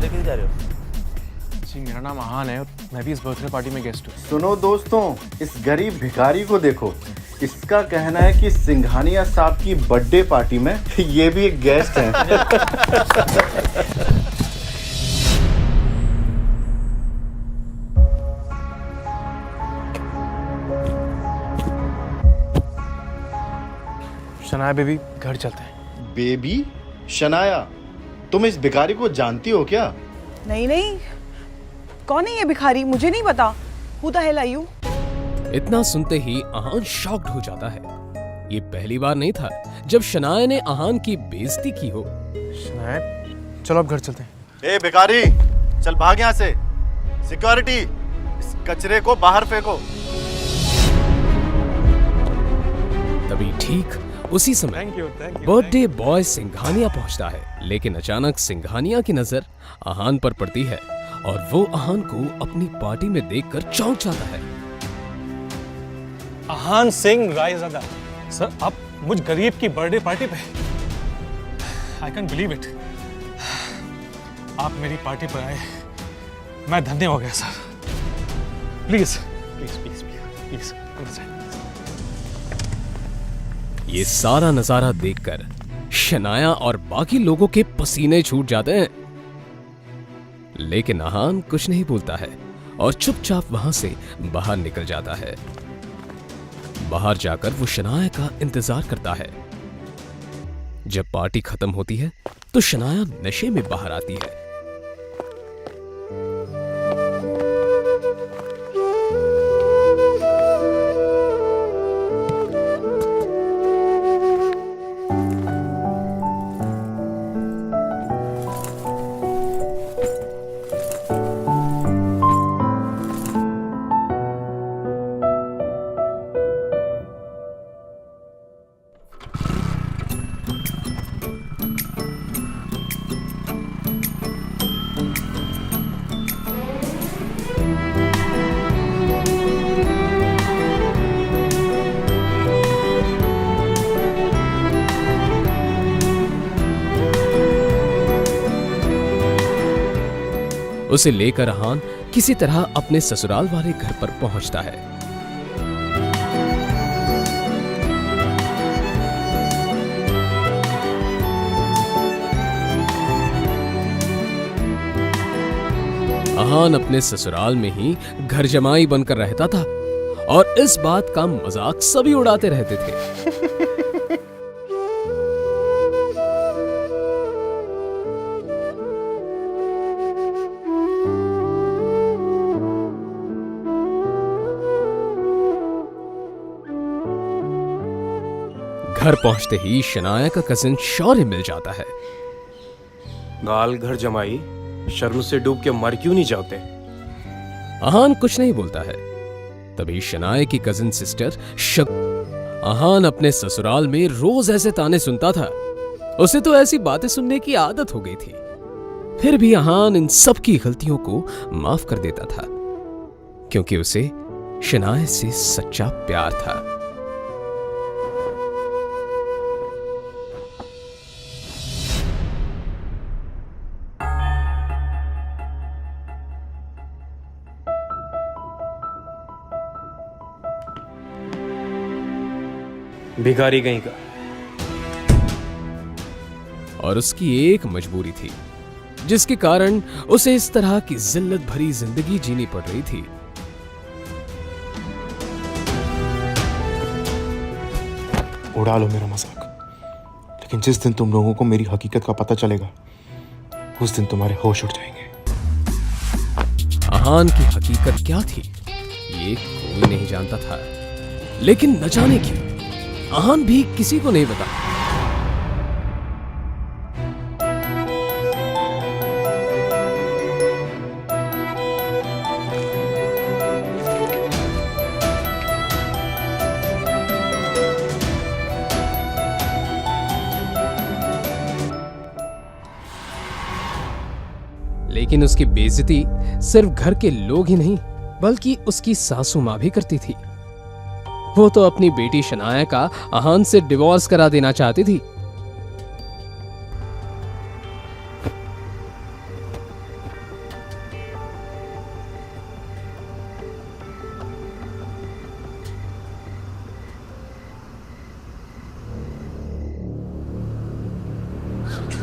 अंदर किधर जा रहे हो? जी मेरा नाम आहान है और मैं भी इस बर्थडे पार्टी में गेस्ट हूँ। सुनो दोस्तों, इस गरीब भिखारी को देखो। इसका कहना है कि सिंघानिया साहब की बर्थडे पार्टी में ये भी एक गेस्ट हैं। शनाया बेबी घर चलते हैं। बेबी? शनाया, तुम इस भिखारी को जानती हो क्या? नहीं नहीं, कौन है ये भिखारी? मुझे नहीं पता। Who the hell are you? इतना सुनते ही आहान शॉक्ड हो जाता है। ये पहली बार नहीं था जब शनाया ने आहान की बेइज्जती की हो। शनाया चलो अब घर चलते हैं। ए भिखारी, चल भाग यहाँ से। सिक्योरिटी, इस कचरे को बाहर फेंको। तभी ठीक उसी समय बर्थडे बॉय सिंघानिया पहुंचता है, लेकिन अचानक सिंघानिया की नजर आहान पर पड़ती है और वो आहान को अपनी पार्टी में देखकर चौंक जाता है। आहान सिंह रायज़ादा सर, आप मुझ गरीब की बर्थडे पार्टी पे? I can believe it. आप मेरी पार्टी पर आए, मैं धन्य हो गया sir. Please please please please please. ये सारा नजारा देखकर शनाया और बाकी लोगों के पसीने छूट जाते हैं, लेकिन आहान कुछ नहीं बोलता है और चुपचाप वहां से बाहर निकल जाता है। बाहर जाकर वो शनाया का इंतजार करता है। जब पार्टी खत्म होती है तो शनाया नशे में बाहर आती है। उसे लेकर आहान किसी तरह अपने ससुराल वाले घर पर पहुंचता है। आहान अपने ससुराल में ही घर जमाई बनकर रहता था और इस बात का मजाक सभी उड़ाते रहते थे। घर पहुंचते ही शनाया का कजिन शौर्य मिल जाता है। गाल घर जमाई, शर्म से डूब के मर क्यों नहीं जाते? आहान कुछ नहीं बोलता है। तभी शनाया की कजिन सिस्टर आहान अपने ससुराल में रोज ऐसे ताने सुनता था। उसे तो ऐसी बातें सुनने की आदत हो गई थी। फिर भी आहान इन सब की गलतियों को माफ कर देता था, क्योंकि उसे शनाया से सच्चा प्यार था। भिखारी कहीं का। और उसकी एक मजबूरी थी, जिसके कारण उसे इस तरह की जिल्लत भरी जिंदगी जीनी पड़ रही थी। उड़ा लो मेरा मजाक, लेकिन जिस दिन तुम लोगों को मेरी हकीकत का पता चलेगा, उस दिन तुम्हारे होश उड़ जाएंगे। आहान की हकीकत क्या थी ये कोई नहीं जानता था, लेकिन न जाने क्यों आहान भी किसी को नहीं बता। लेकिन उसकी बेइज्जती सिर्फ घर के लोग ही नहीं, बल्कि उसकी सासू माँ भी करती थी। वो तो अपनी बेटी शनाया का आहान से डिवोर्स करा देना चाहती थी।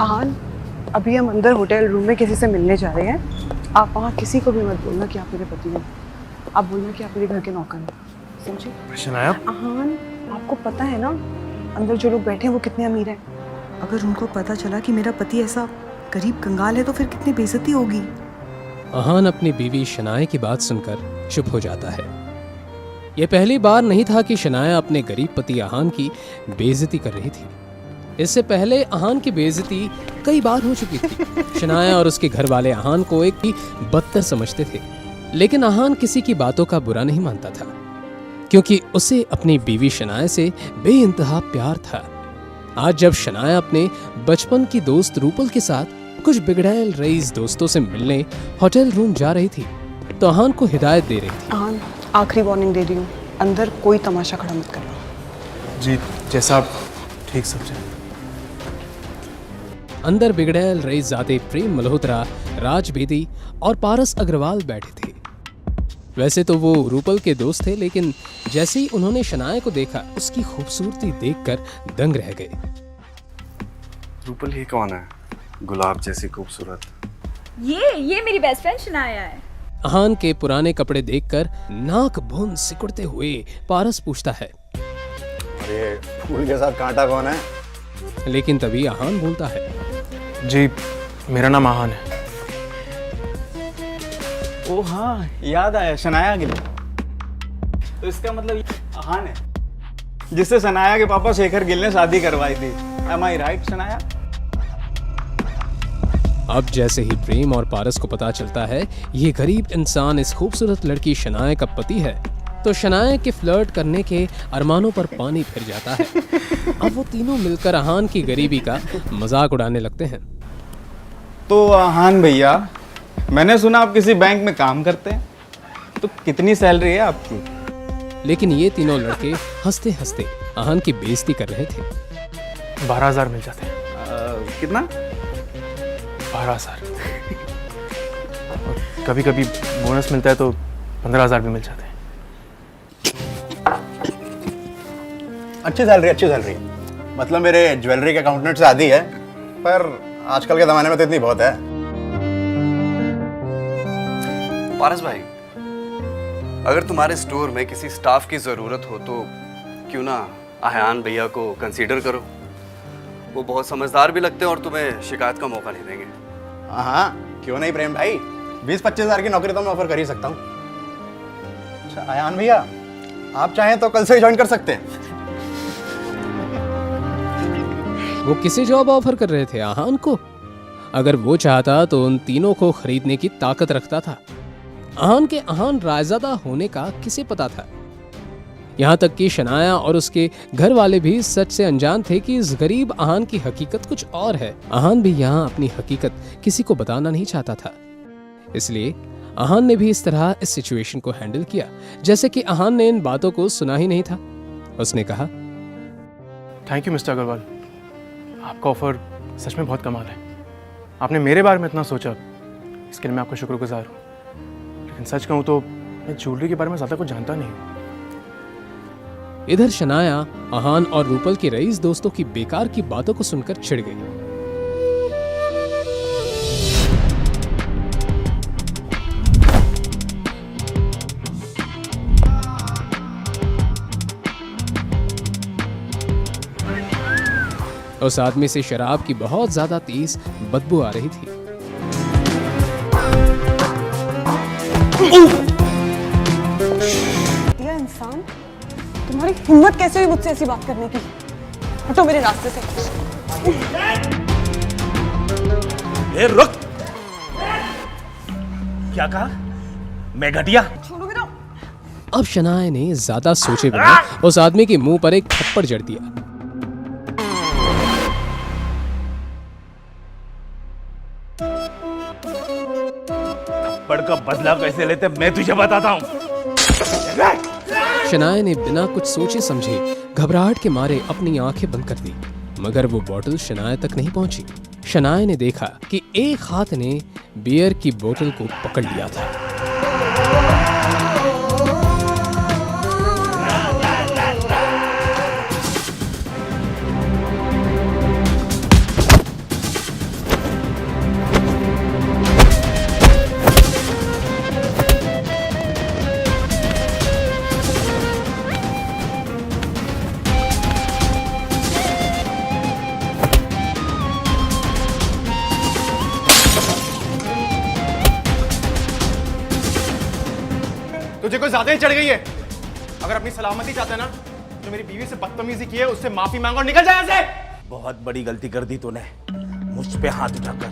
आहान, अभी हम अंदर होटल रूम में किसी से मिलने जा रहे हैं। आप वहाँ किसी को भी मत बोलना कि आप मेरे पति हो। आप बोलना कि आप मेरे घर के नौकर हैं, समझे? शनाया, आहान, आपको पता है ना अंदर जो लोग बैठे हैं वो कितने अमीर हैं। अगर उनको पता चला कि मेरा पति ऐसा गरीब कंगाल है तो फिर कितनी बेइज्जती होगी। आहान अपनी बीवी शनाया की बात सुनकर चुप हो जाता है। यह पहली बार नहीं था कि शनाया अपने गरीब पति आहान की बेइज्जती कर रही थी। इससे पहले आहान की बेइज्जती कई बार हो चुकी थी। शनाया और उसके घर वाले आहान को एक ही बदतर समझते थे, लेकिन आहान किसी की बातों का बुरा नहीं मानता था, क्योंकि उसे अपनी बीवी शनाया से बेइंतहा प्यार था। आज जब शनाया अपने बचपन की दोस्त रूपल के साथ कुछ बिगड़ैल रईस दोस्तों से मिलने होटल रूम जा रही थी, तो आहान को हिदायत दे रही थी। आहान, आखिरी वार्निंग दे रही हूँ, अंदर कोई तमाशा खड़ा मत करना। जी जैसा आप ठीक समझे। अंदर बिगड़ैल रईसजादे प्रेम मल्होत्रा, राज बेदी और पारस अग्रवाल बैठे थे। वैसे तो वो रूपल के दोस्त थे, लेकिन जैसे ही उन्होंने शनाया को देखा, उसकी खूबसूरती देखकर दंग रह गए। रूपल ही कौन है, गुलाब जैसी खूबसूरत? ये मेरी बेस्ट फ्रेंड शनाया है। आहान के पुराने कपड़े देखकर नाक भून सिकुड़ते हुए पारस पूछता है, अरे फूल के साथ कांटा कौन है? लेकिन तभी आहान बोलता है, जी मेरा नाम आहान है। ओ हाँ, याद आया, शनाया गिल। तो इसका मतलब ये आहान है जिससे शनाया के पापा शेखर गिल ने शादी करवाई थी। Am I right, Shanaya? अब जैसे ही प्रेम और पारस को पता चलता है ये गरीब इंसान इस खूबसूरत लड़की शनाया का पति है, तो शनाया के फ्लर्ट करने के अरमानों पर पानी फिर जाता है। अब वो तीनों मिलकर आहान की गरीबी का मजाक उड़ाने लगते हैं। तो आहान भैया, मैंने सुना आप किसी बैंक में काम करते हैं, तो कितनी सैलरी है आपकी? लेकिन ये तीनों लड़के हंसते हंसते आहान की बेइज्जती कर रहे थे। 12,000 मिल जाते हैं। कितना? 12,000। कभी कभी बोनस मिलता है तो 15,000 भी मिल जाते हैं। अच्छी सैलरी। मतलब मेरे ज्वेलरी के अकाउंटेंट से आधी है, पर आजकल के ज़माने में तो इतनी बहुत है। पारस भाई, अगर तुम्हारे स्टोर में किसी स्टाफ की ज़रूरत हो तो क्यों ना आहान भैया को कंसीडर करो। वो बहुत समझदार भी लगते हैं और तुम्हें शिकायत का मौका नहीं देंगे। हाँ, क्यों नहीं प्रेम भाई, 20-25 हज़ार की नौकरी तो मैं ऑफर कर ही सकता हूँ। अच्छा आयान भैया, आप चाहें तो कल से ज्वाइन कर सकते हैं। वो किसे जॉब ऑफर कर रहे थे? आहान को? अगर वो चाहता तो उन तीनों को खरीदने की ताकत रखता था। आहान के आहान रायजादा होने का किसे पता था? यहाँ तक कि शनाया और उसके घर वाले भी सच से अनजान थे कि इस गरीब आहान की हकीकत कुछ और है। आहान भी यहाँ अपनी हकीकत किसी को बताना नहीं चाहता था, इसलिए आहान ने भी इस तरह इस सिचुएशन को हैंडल किया जैसे कि आहान ने इन बातों को सुना ही नहीं था। उसने कहा, थैंक यू मिस्टर अग्रवाल, आपका ऑफर सच में बहुत कमाल है। आपने मेरे बारे में इतना सोचा, इसके लिए मैं आपका शुक्रगुजार हूँ। लेकिन सच कहूँ तो मैं ज्वेलरी के बारे में ज़्यादा कुछ जानता नहीं हूँ। इधर शनाया आहान और रूपल के रईस दोस्तों की बेकार की बातों को सुनकर चिढ़ गई। उस आदमी से शराब की बहुत ज्यादा तेज बदबू आ रही थी। ये इंसान, तुम्हारी हिम्मत कैसे हुई मुझसे ऐसी बात करने की? हटो मेरे रास्ते से। ए रुक! क्या कहा? मैं घटिया? छोड़ोगे ना? अब शनाया ने ज्यादा सोचे बिना उस आदमी के मुंह पर एक थप्पड़ जड़ दिया। थप्पड़ का बदला कैसे लेते मैं तुझे बताता हूँ। शनाया ने बिना कुछ सोचे समझे घबराहट के मारे अपनी आंखें बंद कर दी, मगर वो बोतल शनाया तक नहीं पहुंची। शनाया ने देखा कि एक हाथ ने बियर की बोतल को पकड़ लिया था। तुझे कोई ज्यादा ही चढ़ गई है। अगर अपनी सलामती चाहता है ना, तो मेरी बीवी से बदतमीजी की है उससे माफी मांगो और निकल जाए यहाँ से। बहुत बड़ी गलती कर दी तूने, मुझ पे हाथ उठाकर।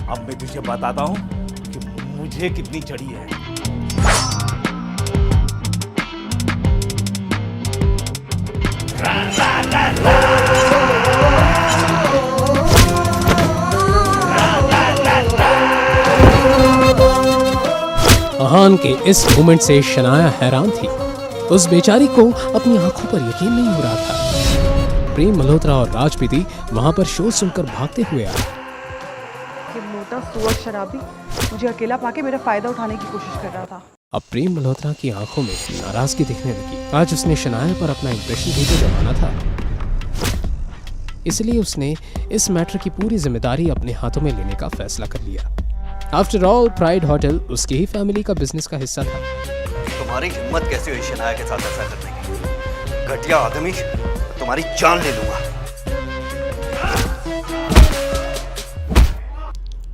अब मैं तुझे बताता हूँ कि मुझे कितनी चढ़ी है। अहान के इस मोमेंट से शनाया हैरान थी। उस बेचारी को अपनी आंखों पर यकीन नहीं हो रहा था। प्रेम मल्होत्रा और राज बेदी वहां पर शोर सुनकर भागते हुए आए। ये मोटा सुअर शराबी मुझे अकेला पाके मेरा फायदा उठाने की कोशिश कर रहा था। अब प्रेम मल्होत्रा की आंखों में नाराजगी दिखने लगी। आज उसने शनाया पर अपना इंप्रेशन भी तो जमाना था, इसलिए उसने इस मैटर की पूरी जिम्मेदारी अपने हाथों में लेने का फैसला कर लिया। आफ्टर ऑल प्राइड होटल उसकी ही फैमिली का बिजनेस का हिस्सा था। तुम्हारी हिम्मत कैसे हुई शनाया के साथ ऐसा करने की? घटिया आदमी, तुम्हारी जान ले लूंगा।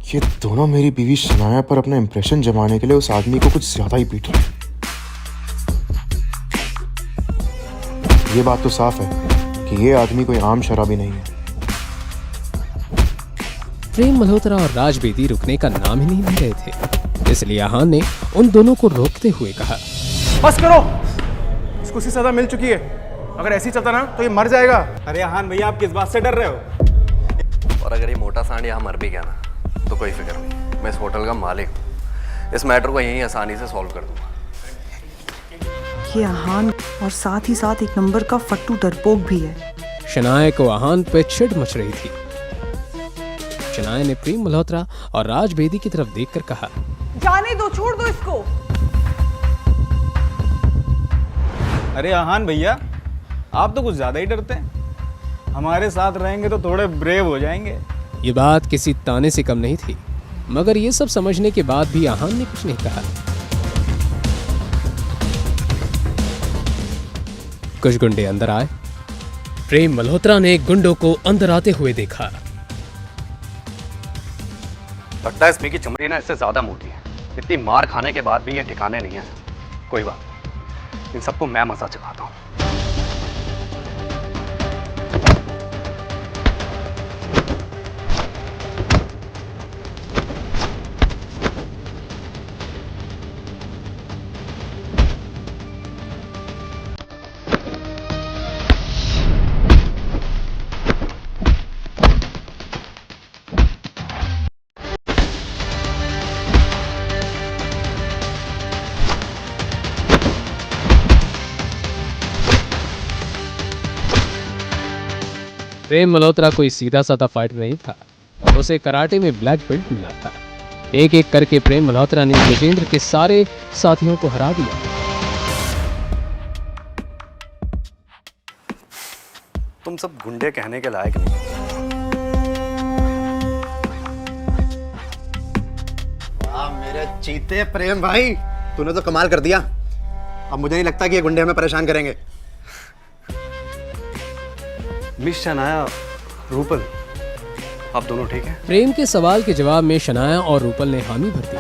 ये दोनों मेरी बीवी शनाया पर अपना इंप्रेशन जमाने के लिए उस आदमी को कुछ ज्यादा ही पीट रहे हैं। ये बात तो साफ है कि ये आदमी कोई आम शराबी नहीं है। प्रेम मल्होत्रा और राज बेदी रुकने का नाम ही नहीं ले रहे थे, इसलिए अहान ने उन दोनों को रोकते हुए कहा, बस करो, इसको सी सजा मिल चुकी है। अगर ऐसी चलता ना तो ये मर जाएगा। अरे अहान भैया, आप किस बात से डर रहे हो? और अगर ये मोटा सांड यहाँ मर भी गया ना, तो कोई फिक्र नहीं, मैं इस होटल का मालिक हूँ। इस मैटर को यहीं आसानी से सॉल्व कर दूंगा। ये अहान और साथ ही साथ एक नंबर का फट्टू डरपोक भी है। शनाया को अहान पे चिढ़ मच रही थी। शनाया ने प्रेम मल्होत्रा और राज बेदी की तरफ देखकर कहा, जाने दो, छोड़ दो इसको। अरे अहान भैया, आप तो कुछ ज्यादा ही डरते हैं। हमारे साथ रहेंगे तो थोड़े ब्रेव हो जाएंगे। ये बात किसी ताने से कम नहीं थी, मगर ये सब समझने के बाद भी अहान ने कुछ नहीं कहा। कुछ गुंडे अंदर आए। प्रेम मल्होत्रा ने गुंडों को अंदर आते हुए देखा। लगता है इसमें की चमड़ी ना इससे ज्यादा मोटी है। इतनी मार खाने के बाद भी ये ठिकाने नहीं है। कोई बात नहीं, इन सबको मैं मजा चखाता हूँ। प्रेम मल्होत्रा कोई सीधा साधा फाइटर नहीं था, उसे कराटे में ब्लैक बेल्ट मिला था। एक एक करके प्रेम मल्होत्रा ने गजेंद्र के सारे साथियों को हरा दिया। तुम सब गुंडे कहने के लायक नहीं। वाह मेरे चीते प्रेम भाई, तूने तो कमाल कर दिया। अब मुझे नहीं लगता कि ये गुंडे हमें परेशान करेंगे। मिस शनाया, रूपल, आप दोनों ठीक हैं? प्रेम के सवाल के जवाब में शनाया और रूपल ने हामी भर दी।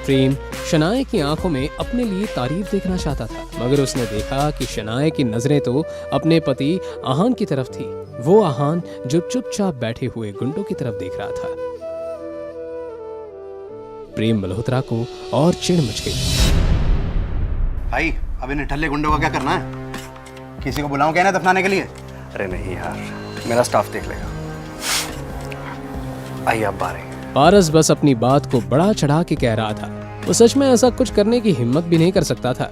प्रेम शनाया की आंखों में अपने लिए तारीफ देखना चाहता था, मगर उसने देखा कि शनाया की नजरें तो अपने पति अहान की तरफ थी। वो अहान जो चुपचाप बैठे हुए गुंडों की तरफ देख रहा था। प्रेम मल्होत्रा को और चिढ़ मच गई। भाई अब इन ठल्ले गुंडों का क्या करना है? किसी को बुलाऊं क्या ना दफनाने के लिए? अरे नहीं यार, मेरा स्टाफ देख लेगा। आइए आप बाहर आइए। पारस बस अपनी बात को बड़ा चढ़ा के कह रहा था। वो सच में ऐसा कुछ करने की हिम्मत भी नहीं कर सकता था।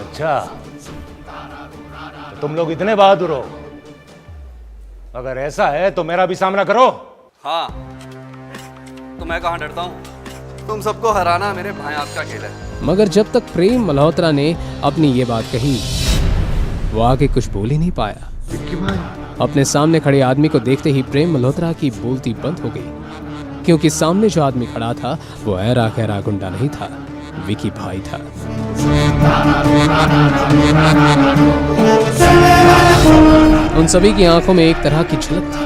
अच्छा, तो तुम लोग इतने बहादुर हो? अगर ऐसा है तो मेरा भी सामना करो। हाँ, तो मैं कहाँ डरता हूँ? तुम सबको हराना मेरे भाई आपका खेल है। मगर जब तक प्रेम मल्होत्रा ने अपनी ये बात कही वो आगे कुछ बोल ही नहीं पाया। अपने सामने खड़े आदमी को देखते ही प्रेम मल्होत्रा की बोलती बंद हो गई, क्योंकि सामने जो आदमी खड़ा था वो ऐरा खैरा गुंडा नहीं था, विकी भाई था। उन सभी की आंखों में एक तरह की झलक थी,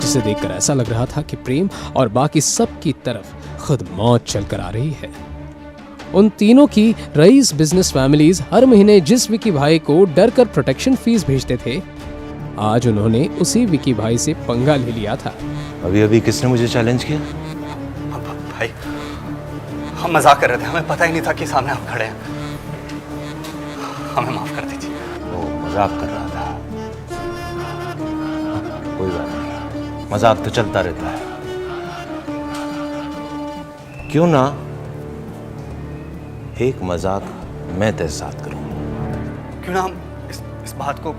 जिसे देखकर ऐसा लग रहा था कि प्रेम और बाकी सब की तरफ खुद मौत चलकर आ रही है। उन तीनों की रईस बिजनेस फैमिलीज हर महीने जिस विकी भाई को डर कर प्रोटेक्शन फीस भेजते थे, आज उन्होंने उसी विकी भाई से पंगा ले लिया था। अभी अभी किसने मुझे चैलेंज किया? भाई हम मजाक कर रहे थे, हमें पता ही नहीं था कि सामने आप खड़े हैं, हमें माफ कर दीजिए। वो मजाक कर रहा था। कोई बात नहीं, मजाक तो चलता रहता है। क्यों ना एक मजाक मैं तेरे साथ करूं? क्यों ना हम इस बात को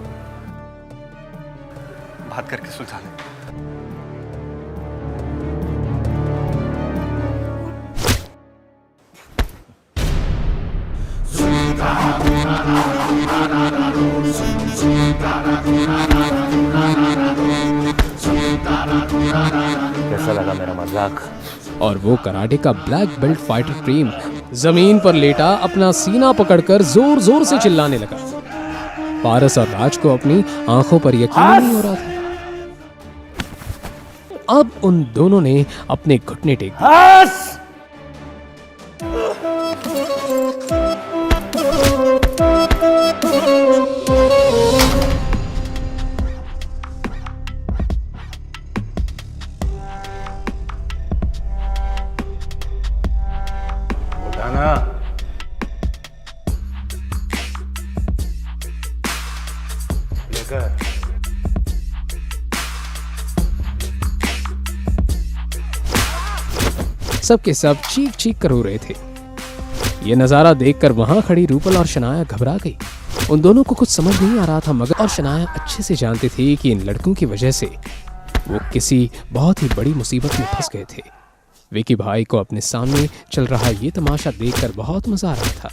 बात करके सुलझा लें। कैसा लगा मेरा मजाक? और वो कराटे का ब्लैक बेल्ट फाइटर प्रेम जमीन पर लेटा अपना सीना पकड़कर जोर जोर से चिल्लाने लगा। पारस और राज को अपनी आंखों पर यकीन नहीं हो रहा था। अब उन दोनों ने अपने घुटने टेक दिए। उठाना। लेकर सबके सब चीख चीख कर रो रहे थे। ये नजारा देखकर वहां खड़ी रूपल और शनाया घबरा गई। उन दोनों को कुछ समझ नहीं आ रहा था, मगर और शनाया अच्छे से जानते थे कि इन लड़कों की वजह से वो किसी बहुत ही बड़ी मुसीबत में फंस गए थे। विकी भाई को अपने सामने चल रहा ये तमाशा देखकर बहुत मजा आ रहा था।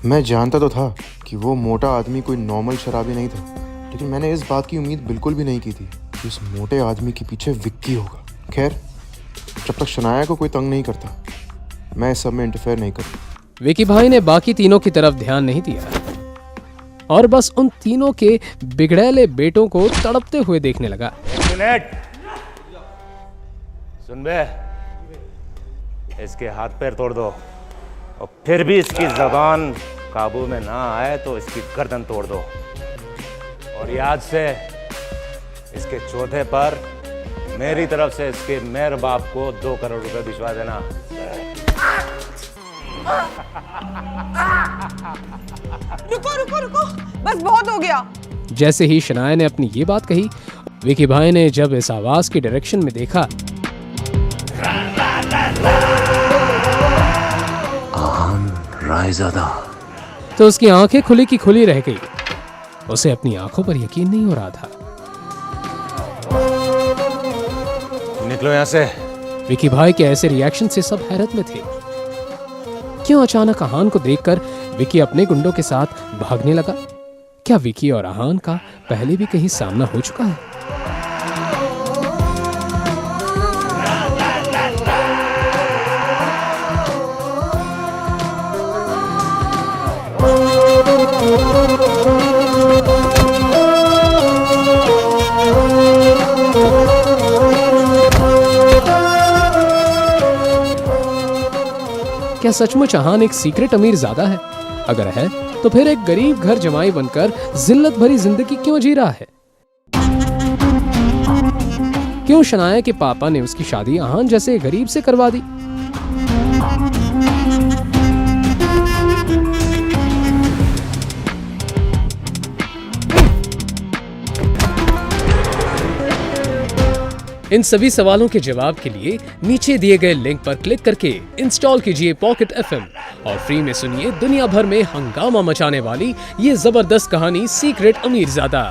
मैं जानता तो था कि वो मोटा आदमी कोई नॉर्मल शराबी नहीं था, लेकिन मैंने इस बात की उम्मीद बिल्कुल भी नहीं की थी कि उस मोटे आदमी के पीछे विक्की होगा। खैर, जब तक शनाया को कोई तंग नहीं करता, मैं इस सब में इंटरफेयर नहीं करता। विकी भाई ने बाकी तीनों की तरफ ध्यान नहीं दिया और बस उन तीनों के बिगड़ैले बेटों को तड़पते हुए देखने लगा। सुन बे, इसके हाथ पैर तोड़ दो और फिर भी इसकी जबान काबू में ना आए तो इसकी गर्दन तोड़ दो। और याद से इसके चौथे पर मेरी तरफ से इसके मेरे बाप को 2 करोड़ रुपए भिजवा देना। रुको रुको रुको, बस बहुत हो गया। जैसे ही शनाया ने अपनी ये बात कही, विकी भाई ने जब इस आवाज की डायरेक्शन में देखा, रायज़ादा, तो उसकी आंखें खुली की खुली रह गई। उसे अपनी आंखों पर यकीन नहीं हो रहा था। निकलो यहां से। विकी भाई के ऐसे रिएक्शन से सब हैरत में थे। क्यों अचानक आहान को देखकर विकी अपने गुंडों के साथ भागने लगा? क्या विकी और आहान का पहले भी कहीं सामना हो चुका है? क्या सचमुच आहान एक सीक्रेट अमीर ज़्यादा है? अगर है तो फिर एक गरीब घर जमाई बनकर जिल्लत भरी जिंदगी क्यों जी रहा है? क्यों शनाया के पापा ने उसकी शादी आहान जैसे गरीब से करवा दी? इन सभी सवालों के जवाब के लिए नीचे दिए गए लिंक पर क्लिक करके इंस्टॉल कीजिए पॉकेट FM और फ्री में सुनिए दुनिया भर में हंगामा मचाने वाली ये जबरदस्त कहानी सीक्रेट अमीरजादा।